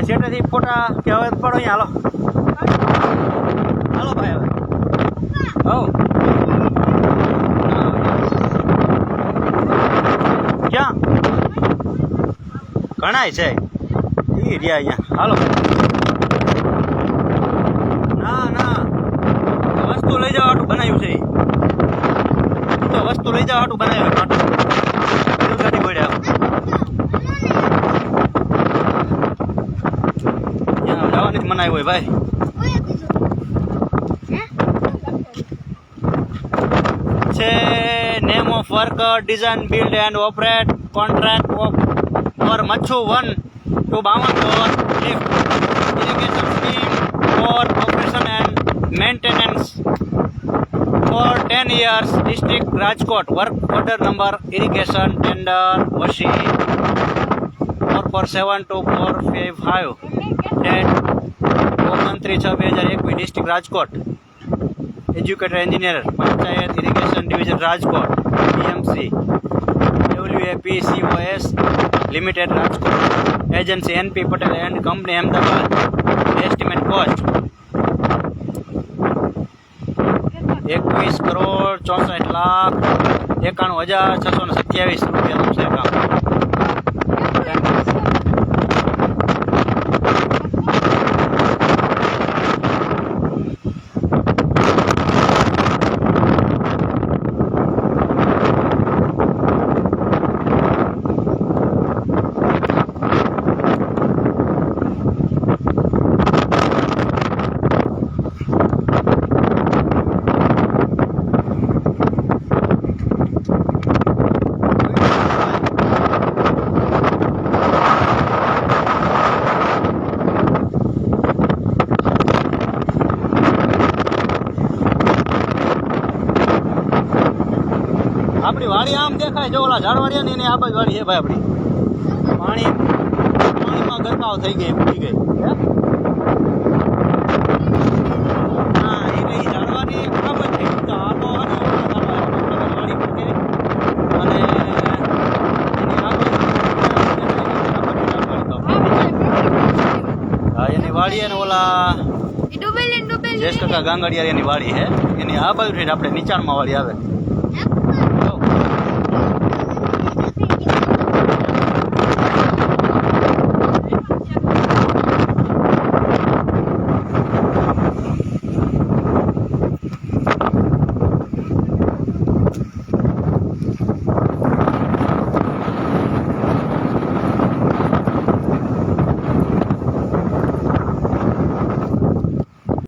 અહીંયા સેટેથી ફોટા કે હવે પડો અહીંયા હાલો ભાઈ હવે ક્યાં ઘણાય છે એ રહ્યા અહીંયા હાલો ના વસ્તુ લઈ જવા હાટું બનાવ્યું છે તો વસ્તુ લઈ જવા હાટું બનાવ્યું ગાડી પડ્યા જવાની જ મનાય હોય ભાઈ છે name of work design build and operate contract of for Machchhu 1 to 52 lift irrigation scheme for operation and maintenance for 10 years district Rajkot work order number irrigation tender machine 447 to 455 date 29/6/2021 district Rajkot educator engineer panchayat irrigation division Rajkot PMC WAPCOS limited Rajkot agency NP Patel and company Ahmedabad estimate cost 21,64,91,627 રૂપિયાનું છે કામ આપણી વાડી આમ દેખાય જો ઓલા ઝાડવાડિયા ને એની આ બાજુ વાડી છે ભાઈ આપણી પાણીમાં ગરકાવ થઈ ગઈ ઉડી ગઈ હા એ કઈ ઝાડવાની આ બાજુ થઈ ગઈ તો આબો અને વાડી મૂકે અને એની હા એની વાડી અને ઓલા જયેશ કાકા ગાંગડિયા એની વાડી છે એની આ બાજુ આપણે નીચાણમાં વાડી આવે